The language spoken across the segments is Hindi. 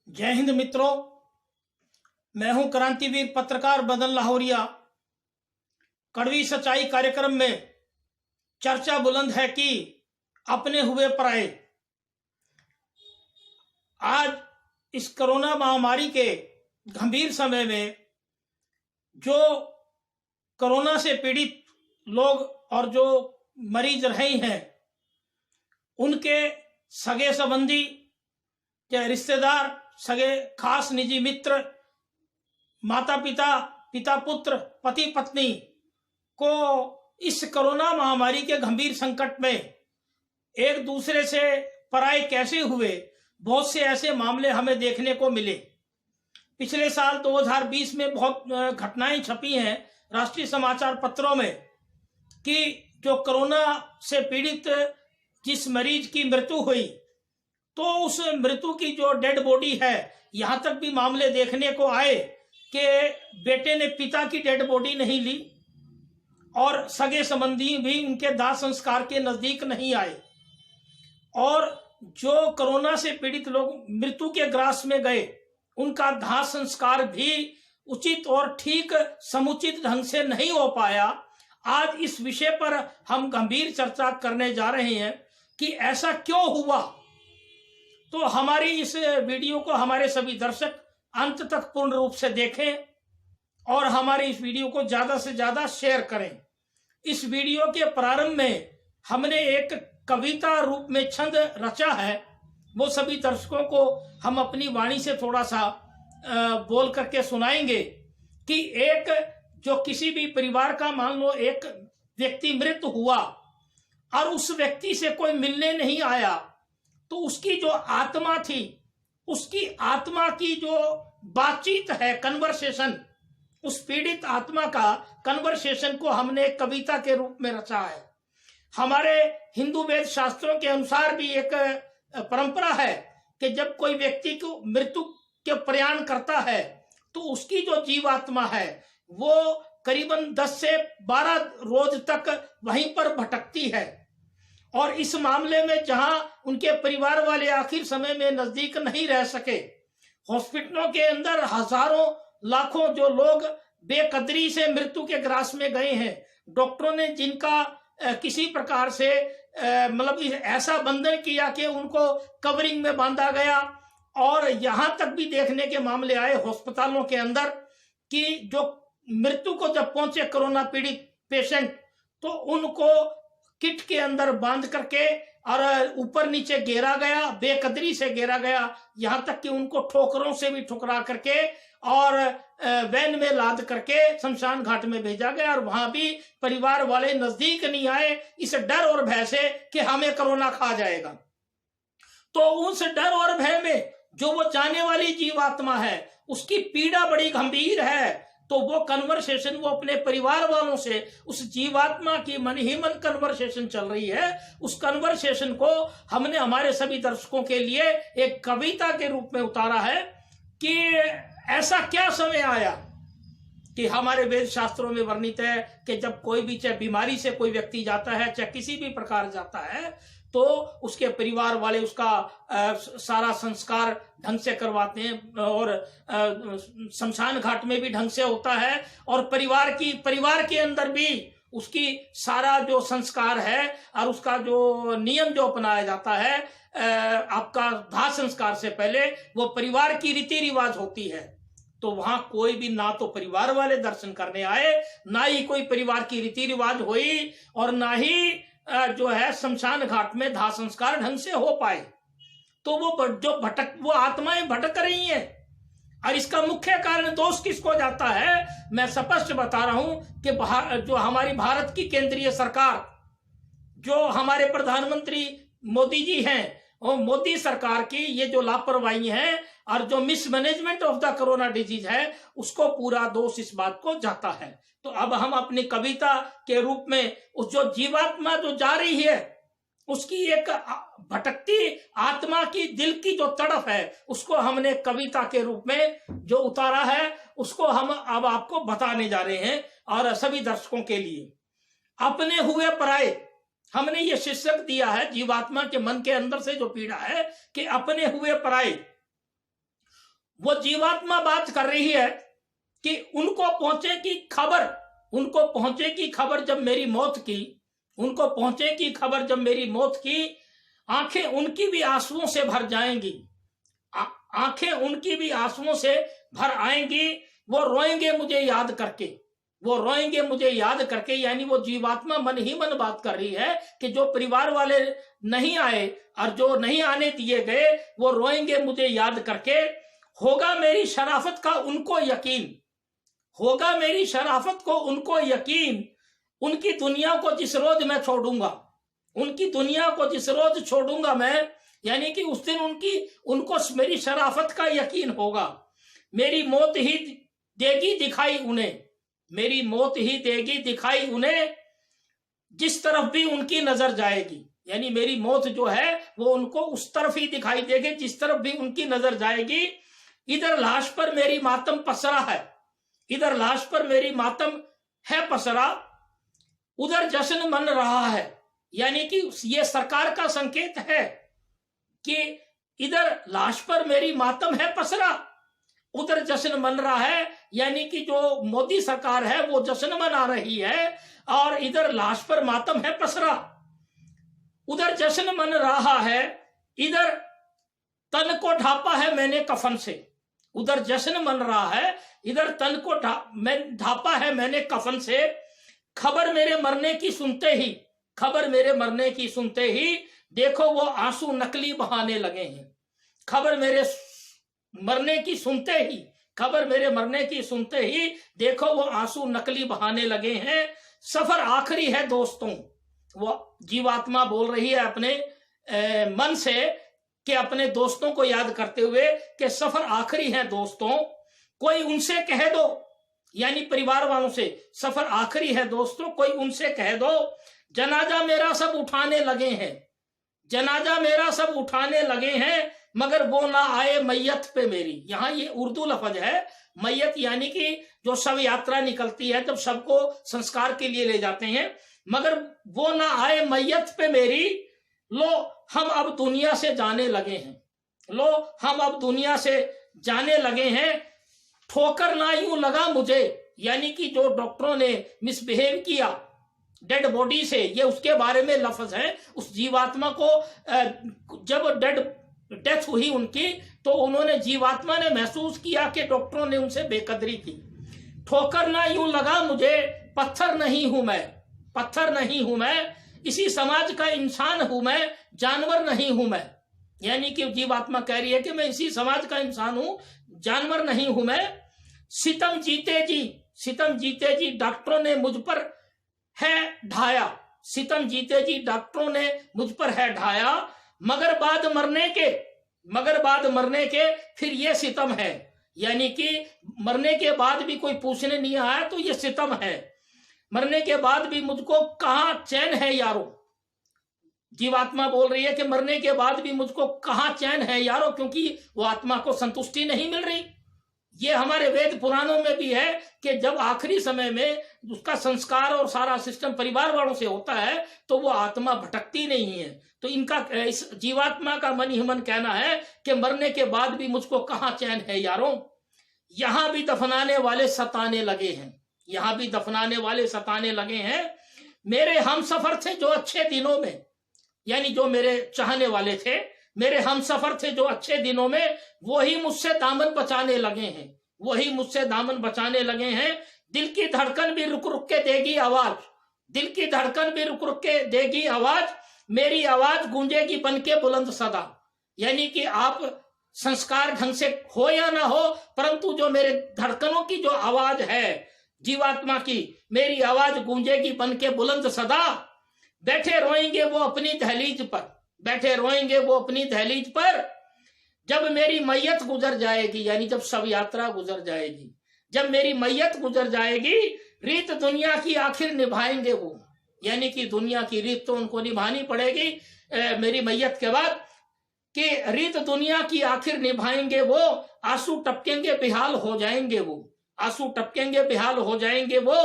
जय हिंद मित्रों, मैं हूं क्रांतिवीर पत्रकार बदन लाहौरिया। कड़वी सच्चाई कार्यक्रम में चर्चा बुलंद है कि अपने हुए पराए। आज इस कोरोना महामारी के गंभीर समय में जो कोरोना से पीड़ित लोग और जो मरीज रहे हैं, उनके सगे संबंधी या रिश्तेदार, सगे खास निजी मित्र, माता पिता, पिता पुत्र, पति पत्नी को इस कोरोना महामारी के गंभीर संकट में एक दूसरे से पराये कैसे हुए, बहुत से ऐसे मामले हमें देखने को मिले। पिछले साल 2020 में बहुत घटनाएं छपी हैं राष्ट्रीय समाचार पत्रों में कि जो कोरोना से पीड़ित जिस मरीज की मृत्यु हुई, तो उस मृत्यु की जो डेड बॉडी है, यहां तक भी मामले देखने को आए कि बेटे ने पिता की डेड बॉडी नहीं ली और सगे संबंधी भी उनके दाह संस्कार के नजदीक नहीं आए। और जो कोरोना से पीड़ित लोग मृत्यु के ग्रास में गए, उनका दाह संस्कार भी उचित और ठीक समुचित ढंग से नहीं हो पाया। आज इस विषय पर हम गंभीर चर्चा करने जा रहे हैं कि ऐसा क्यों हुआ। तो हमारी इस वीडियो को हमारे सभी दर्शक अंत तक पूर्ण रूप से देखें और हमारे इस वीडियो को ज्यादा से ज्यादा शेयर करें। इस वीडियो के प्रारंभ में हमने एक कविता रूप में छंद रचा है, वो सभी दर्शकों को हम अपनी वाणी से थोड़ा सा बोल करके सुनाएंगे कि एक जो किसी भी परिवार का, मान लो एक व्यक्ति मृत हुआ और उस व्यक्ति से कोई मिलने नहीं आया, तो उसकी जो आत्मा थी, उसकी आत्मा की जो बातचीत है, कन्वर्सेशन, उस पीड़ित आत्मा का कन्वर्सेशन को हमने कविता के रूप में रचा है। हमारे हिंदू वेद शास्त्रों के अनुसार भी एक परंपरा है कि जब कोई व्यक्ति को मृत्यु के प्रयाण करता है, तो उसकी जो जीवात्मा है वो करीबन 10 से 12 रोज तक वहीं पर भटकती है। और इस मामले में जहां उनके परिवार वाले आखिर समय में नजदीक नहीं रह सके, हॉस्पिटलों के अंदर हजारों लाखों जो लोग बेकदरी से मृत्यु के ग्रास में गए हैं, डॉक्टरों ने जिनका किसी प्रकार से मतलब ऐसा बंधन किया कि उनको कवरिंग में बांधा गया। और यहां तक भी देखने के मामले आए अस्पतालों के अंदर कि जो मृत्यु को जब पहुंचे कोरोना पीड़ित पेशेंट, तो उनको किट के अंदर बांध करके और ऊपर नीचे घेरा गया, बेकदरी से घेरा गया, यहां तक कि उनको ठोकरों से भी ठुकरा करके और वैन में लाद करके शमशान घाट में भेजा गया। और वहां भी परिवार वाले नजदीक नहीं आए, इस डर और भय से कि हमें कोरोना खा जाएगा। तो उस डर और भय में जो वो जाने वाली जीवात्मा है, उसकी पीड़ा बड़ी गंभीर है। तो वो कन्वर्सेशन, वो अपने परिवार वालों से, उस जीवात्मा की मन ही मन कन्वर्सेशन चल रही है। उस कन्वर्सेशन को हमने हमारे सभी दर्शकों के लिए एक कविता के रूप में उतारा है कि ऐसा क्या समय आया कि हमारे वेद शास्त्रों में वर्णित है कि जब कोई भी, चाहे बीमारी से कोई व्यक्ति जाता है, चाहे किसी भी प्रकार जाता है, तो उसके परिवार वाले उसका सारा संस्कार ढंग से करवाते हैं और शमशान घाट में भी ढंग से होता है। और परिवार के अंदर भी उसकी सारा जो संस्कार है और उसका जो नियम जो अपनाया जाता है, आपका दाह संस्कार से पहले वो परिवार की रीति रिवाज होती है। तो वहां कोई भी ना तो परिवार वाले दर्शन करने आए, ना ही कोई परिवार की रीति रिवाज हुई, और ना ही जो है शमशान घाट में दाह संस्कार ढंग से हो पाए। तो वो आत्माएं भटक रही हैं। और इसका मुख्य कारण दोष किसको जाता है, मैं स्पष्ट बता रहा हूं कि जो हमारी भारत की केंद्रीय सरकार, जो हमारे प्रधानमंत्री मोदी जी हैं, और मोदी सरकार की ये जो लापरवाही है और जो mismanagement of the corona disease है, उसको पूरा दोष इस बात को जाता है। तो अब हम अपनी कविता के रूप में उस जो जीवात्मा जो जा रही है, उसकी एक भटकती आत्मा की दिल की जो तड़प है, उसको हमने कविता के रूप में जो उतारा है, उसको हम अब आपको बताने जा रहे हैं और सभी दर्शकों के लिए। अपने हुए पराये, हमने ये शीर्षक दिया है जीवात्मा के मन के अंदर से जो पीड़ा है कि अपने हुए पराये। वो जीवात्मा बात कर रही है कि उनको पहुंचे की खबर जब मेरी मौत की, उनको पहुंचे की खबर जब मेरी मौत की, आंखें उनकी भी आंसुओं से भर जाएंगी, आंखें उनकी भी आंसुओं से भर आएंगी। वो रोएंगे मुझे याद करके, वो रोएंगे मुझे याद करके। यानी वो जीवात्मा मन ही मन बात कर रही है कि जो परिवार वाले नहीं आए और जो नहीं आने दिए गए, वो रोएंगे मुझे याद करके। होगा मेरी शराफत का उनको यकीन, होगा मेरी शराफत को उनको यकीन, उनकी दुनिया को जिस रोज मैं छोड़ूंगा, उनकी दुनिया को जिस रोज छोड़ूंगा मैं, यानी कि उस दिन उनको मेरी शराफत का यकीन होगा। मेरी मौत ही देगी दिखाई उन्हें, मेरी मौत ही देगी दिखाई उन्हें, जिस तरफ भी उनकी नजर जाएगी। यानी मेरी मौत जो है वो उनको उस तरफ ही दिखाई देगी जिस तरफ भी उनकी नजर जाएगी। इधर लाश पर मेरी मातम पसरा है, इधर लाश पर मेरी मातम है पसरा, उधर जश्न मन रहा है। यानी कि ये सरकार का संकेत है कि इधर लाश पर मेरी मातम है पसरा, उधर जश्न मन रहा है। यानी कि जो मोदी सरकार है वो जश्न मना रही है और इधर लाश पर मातम है पसरा, उधर जश्न मन रहा है, इधर तन को ढापा है मैंने कफन से। उधर जश्न मन रहा है, इधर तन को ढापा है मैंने कफन से। खबर मेरे मरने की सुनते ही, खबर मेरे मरने की सुनते ही, देखो वो आंसू नकली बहाने लगे हैं। खबर मेरे मरने की सुनते ही, खबर मेरे मरने की सुनते ही, देखो वो आंसू नकली बहाने लगे हैं। सफर आखिरी है दोस्तों, वो जीवात्मा बोल रही है अपने मन से कि अपने दोस्तों को याद करते हुए कि सफर आखिरी है दोस्तों, कोई उनसे कह दो, यानी परिवार वालों से, सफर आखिरी है दोस्तों, कोई उनसे कह दो। जनाजा मेरा सब उठाने लगे हैं, जनाजा मेरा सब उठाने लगे हैं, मगर वो ना आए मैयत पे मेरी। यहाँ ये उर्दू लफ्ज है मैयत, यानी कि जो शव यात्रा निकलती है जब सबको संस्कार के लिए ले जाते हैं, मगर वो ना आए मैयत पे मेरी। लो हम अब दुनिया से जाने लगे हैं, लो हम अब दुनिया से जाने लगे हैं। ठोकर ना यूं लगा मुझे, यानी कि जो डॉक्टरों ने मिसबिहेव किया डेड बॉडी से, ये उसके बारे में लफ्ज है। उस जीवात्मा को जब डेथ हुई उनकी, तो उन्होंने, जीवात्मा ने महसूस किया कि डॉक्टरों ने उनसे बेकदरी की। ठोकर ना यूं लगा मुझे, पत्थर नहीं हूं मैं, पत्थर नहीं हूं मैं, इसी समाज का इंसान हूं मैं, जानवर नहीं हूं मैं। यानी कि जीवात्मा कह रही है कि मैं इसी समाज का इंसान हूं, जानवर नहीं हूं मैं। सितम जीते जी, सितम जीते जी डॉक्टरों ने मुझ पर है ढाया, सितम जीते जी डॉक्टरों ने मुझ पर है ढाया, मगर बाद मरने के फिर ये सितम है। यानी कि मरने के बाद भी कोई पूछने नहीं आया तो ये सितम है। मरने के बाद भी मुझको कहां चैन है यारो, जीवात्मा बोल रही है कि मरने के बाद भी मुझको कहां चैन है यारो, क्योंकि वो आत्मा को संतुष्टि नहीं मिल रही। ये हमारे वेद पुराणों में भी है कि जब आखिरी समय में उसका संस्कार और सारा सिस्टम परिवार वालों से होता है तो वो आत्मा भटकती नहीं है। तो इनका, इस जीवात्मा का मन ही मन कहना है कि मरने के बाद भी मुझको कहां चैन है यारों। यहां भी दफनाने वाले सताने लगे हैं, यहां भी दफनाने वाले सताने लगे हैं। मेरे हम सफर थे जो अच्छे दिनों में, यानी जो मेरे चाहने वाले थे, मेरे हम सफर थे जो अच्छे दिनों में, वही मुझसे दामन बचाने लगे हैं, वही मुझसे दामन बचाने लगे हैं। दिल की धड़कन भी रुक रुक के देगी आवाज, दिल की धड़कन भी रुक रुक के देगी आवाज, मेरी आवाज गूंजेगी बन के बुलंद सदा। यानी कि आप संस्कार ढंग से हो या ना हो, परंतु जो मेरे धड़कनों की जो आवाज है जीवात्मा की, मेरी आवाज गूंजेगी बन के बुलंद सदा। बैठे रोएंगे वो अपनी दहलीज पर, बैठे रोएंगे वो अपनी दहलीज पर, जब मेरी मैयत गुजर जाएगी, यानी जब शव यात्रा गुजर जाएगी, जब मेरी मैयत गुजर जाएगी, रीत दुनिया की आखिर निभाएंगे वो। यानी कि दुनिया की रीत तो उनको निभानी पड़ेगी मेरी मैयत के बाद, कि रीत दुनिया की आखिर निभाएंगे वो। आंसू टपकेंगे बेहाल हो जाएंगे वो, आंसू टपकेंगे बेहाल हो जाएंगे वो,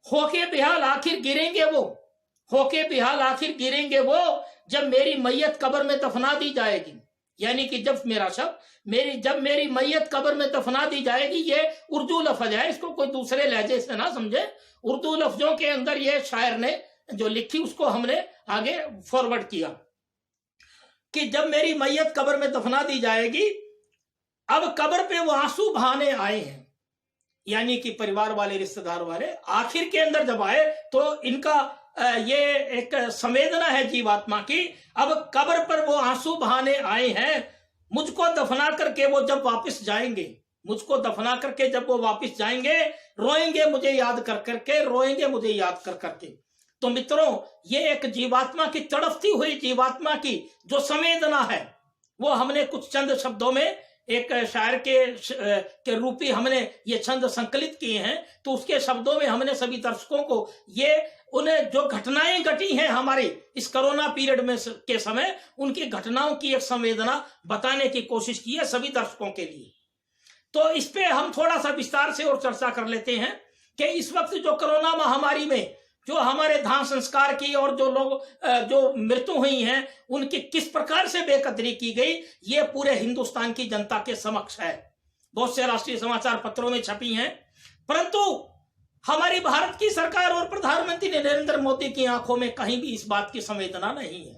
होके बेहाल आखिर गिरेंगे वो, होके बेहाल आखिर गिरेंगे वो, जब मेरी मैयत कब्र में दफना दी जाएगी। यानी कि जब मेरी मैयत कब्र में दफना दी जाएगी, ये उर्दू लफ्ज है, इसको कोई दूसरे लहजे से ना समझे। उर्दू लफ्जों के अंदर ये शायर ने जो लिखी उसको हमने आगे फॉरवर्ड किया कि जब मेरी मैयत कब्र में दफना दी जाएगी, अब कब्र पे वो आंसू बहाने आए हैं, यानी कि परिवार वाले, रिश्तेदार वाले आखिर के अंदर जब आए तो इनका ये एक संवेदना है जीवात्मा की। अब कब्र पर वो आंसू बहाने आए हैं, मुझको दफना करके वो जब वापस जाएंगे, मुझको दफना करके जब वो वापस जाएंगे, रोएंगे मुझे याद कर करके, रोएंगे मुझे याद कर करके। तो मित्रों, ये एक जीवात्मा की, तड़पती हुई जीवात्मा की जो संवेदना है, वो हमने कुछ चंद शब्दों में एक शायर के रूपी हमने ये छंद संकलित किए हैं। तो उसके शब्दों में हमने सभी दर्शकों को ये उन्हें जो घटनाएं घटी हैं हमारी इस कोरोना पीरियड में के समय, उनकी घटनाओं की एक संवेदना बताने की कोशिश की है सभी दर्शकों के लिए। तो इस पे हम थोड़ा सा विस्तार से और चर्चा कर लेते हैं कि इस वक्त जो कोरोना महामारी में जो हमारे दाह संस्कार की और जो लोग जो मृत्यु हुई हैं उनकी किस प्रकार से बेकदरी की गई, ये पूरे हिंदुस्तान की जनता के समक्ष है। बहुत से राष्ट्रीय समाचार पत्रों में छपी हैं, परंतु हमारी भारत की सरकार और प्रधानमंत्री नरेंद्र मोदी की आंखों में कहीं भी इस बात की संवेदना नहीं है।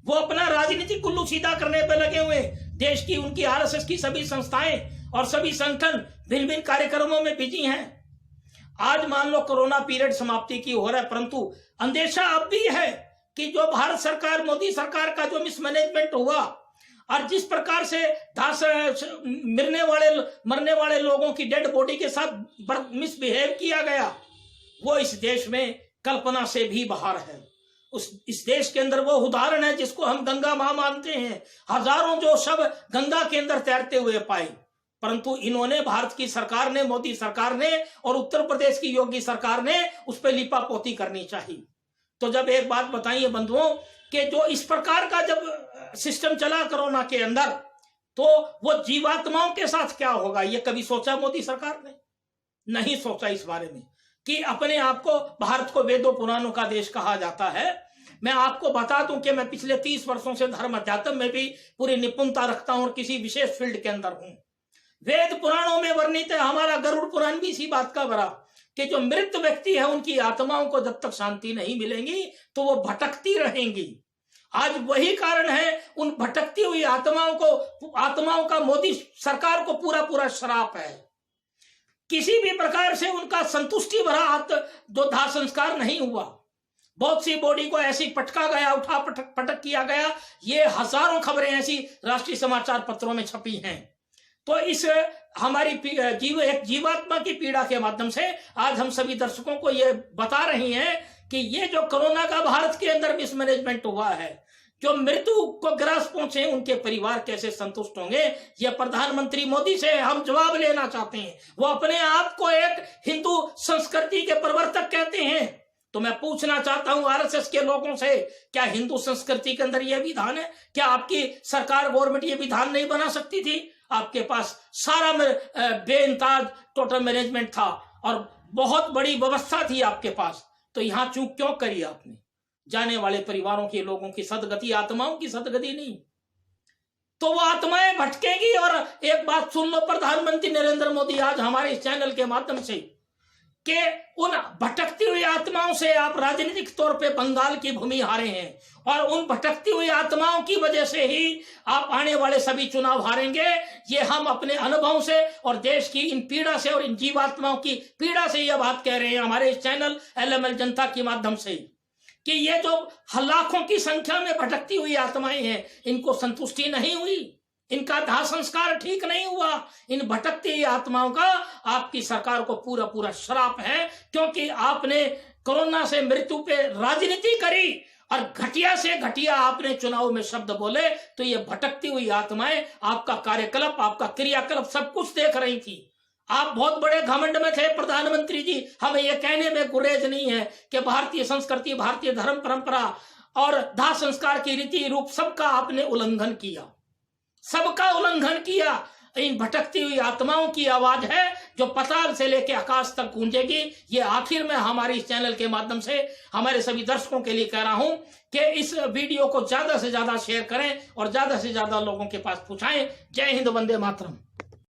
वो अपना राजनीतिक कुल्लू सीधा करने पर लगे हुए, देश की उनकी आरएसएस की सभी संस्थाएं और सभी संगठन भिन्न भिन्न कार्यक्रमों में बिजी हैं। आज मान लो कोरोना पीरियड समाप्ति की हो रहा है, परंतु अंदेशा अब भी है कि जो भारत सरकार, मोदी सरकार का जो मिसमैनेजमेंट हुआ और जिस प्रकार से मरने वाले लोगों की डेड बॉडी के साथ मिसबिहेव किया गया, वो इस देश में कल्पना से भी बाहर है। इस देश के अंदर वो उदाहरण है जिसको हम गंगा मां मानते हैं। हजारों जो शव गंगा के अंदर तैरते हुए पाए, परंतु इन्होंने, भारत की सरकार ने, मोदी सरकार ने और उत्तर प्रदेश की योगी सरकार ने उस पर लिपापोती करनी चाहिए। तो जब एक बात बताइए बंधुओं कि जो इस प्रकार का जब सिस्टम चला कोरोना के अंदर, तो वो जीवात्माओं के साथ क्या होगा, ये कभी सोचा मोदी सरकार ने? नहीं सोचा इस बारे में कि अपने आप को, भारत को वेदों पुराणों का देश कहा जाता है। मैं आपको बता दूं कि मैं पिछले 30 वर्षों से धर्म अध्यात्म में भी पूरी निपुणता रखता हूं और किसी विशेष फील्ड के अंदर हूं। वेद पुराणों में वर्णित है, हमारा गरुड़ पुराण भी इसी बात का भरा कि जो मृत व्यक्ति है उनकी आत्माओं को जब तक शांति नहीं मिलेगी तो वो भटकती रहेंगी। आज वही कारण है, उन भटकती हुई आत्माओं का मोदी सरकार को पूरा पूरा श्राप है। किसी भी प्रकार से उनका संतुष्टि भरा जो दाह संस्कार नहीं हुआ। बहुत सी बॉडी को ऐसी पटका गया, उठा पटक किया गया। ये हजारों खबरें ऐसी राष्ट्रीय समाचार पत्रों में छपी हैं। तो इस हमारी एक जीवात्मा की पीड़ा के माध्यम से आज हम सभी दर्शकों को ये बता रही हैं कि ये जो कोरोना का भारत के अंदर मिसमैनेजमेंट हुआ है, जो मृत्यु को ग्रास पहुंचे, उनके परिवार कैसे संतुष्ट होंगे, ये प्रधानमंत्री मोदी से हम जवाब लेना चाहते हैं। वो अपने आप को एक हिंदू संस्कृति के प्रवर्तक कहते हैं। तो मैं पूछना चाहता हूं आरएसएस के लोगों से, क्या हिंदू संस्कृति के अंदर यह विधान है? क्या आपकी सरकार, गवर्नमेंट ये विधान नहीं बना सकती थी? आपके पास सारा बेइंताज टोटल मैनेजमेंट था और बहुत बड़ी व्यवस्था थी आपके पास, तो यहां चूक क्यों करी आपने? जाने वाले परिवारों के लोगों की सदगति, आत्माओं की सदगति नहीं, तो वो आत्माएं भटकेगी। और एक बात सुन लो प्रधानमंत्री नरेंद्र मोदी, आज हमारे इस चैनल के माध्यम से, कि उन भटकती हुई आत्माओं से आप राजनीतिक तौर पे बंगाल की भूमि हारे हैं और उन भटकती हुई आत्माओं की वजह से ही आप आने वाले सभी चुनाव हारेंगे। ये हम अपने अनुभव से और देश की इन पीड़ा से और इन जीवात्माओं की पीड़ा से यह बात कह रहे हैं हमारे इस चैनल एलएमएल जनता के माध्यम से, कि ये जो लाखों की संख्या में भटकती हुई आत्माएं हैं, इनको संतुष्टि नहीं हुई, इनका दाह संस्कार ठीक नहीं हुआ। इन भटकती आत्माओं का आपकी सरकार को पूरा पूरा श्राप है, क्योंकि आपने कोरोना से मृत्यु पे राजनीति करी और घटिया से घटिया आपने चुनाव में शब्द बोले। तो ये भटकती हुई आत्माएं आपका कार्यकलाप, आपका क्रियाकलाप सब कुछ देख रही थी। आप बहुत बड़े घमंड में थे प्रधानमंत्री जी, हमें यह कहने में गुरेज नहीं है कि भारतीय संस्कृति, भारतीय धर्म परंपरा और दाह संस्कार की रीति रूप सबका आपने उल्लंघन किया, सबका उल्लंघन किया। इन भटकती हुई आत्माओं की आवाज है जो पाताल से लेकर आकाश तक गूंजेगी। ये आखिर में हमारे इस चैनल के माध्यम से हमारे सभी दर्शकों के लिए कह रहा हूं कि इस वीडियो को ज्यादा से ज्यादा शेयर करें और ज्यादा से ज्यादा लोगों के पास पहुंचाएं। जय हिंद, वंदे मातरम।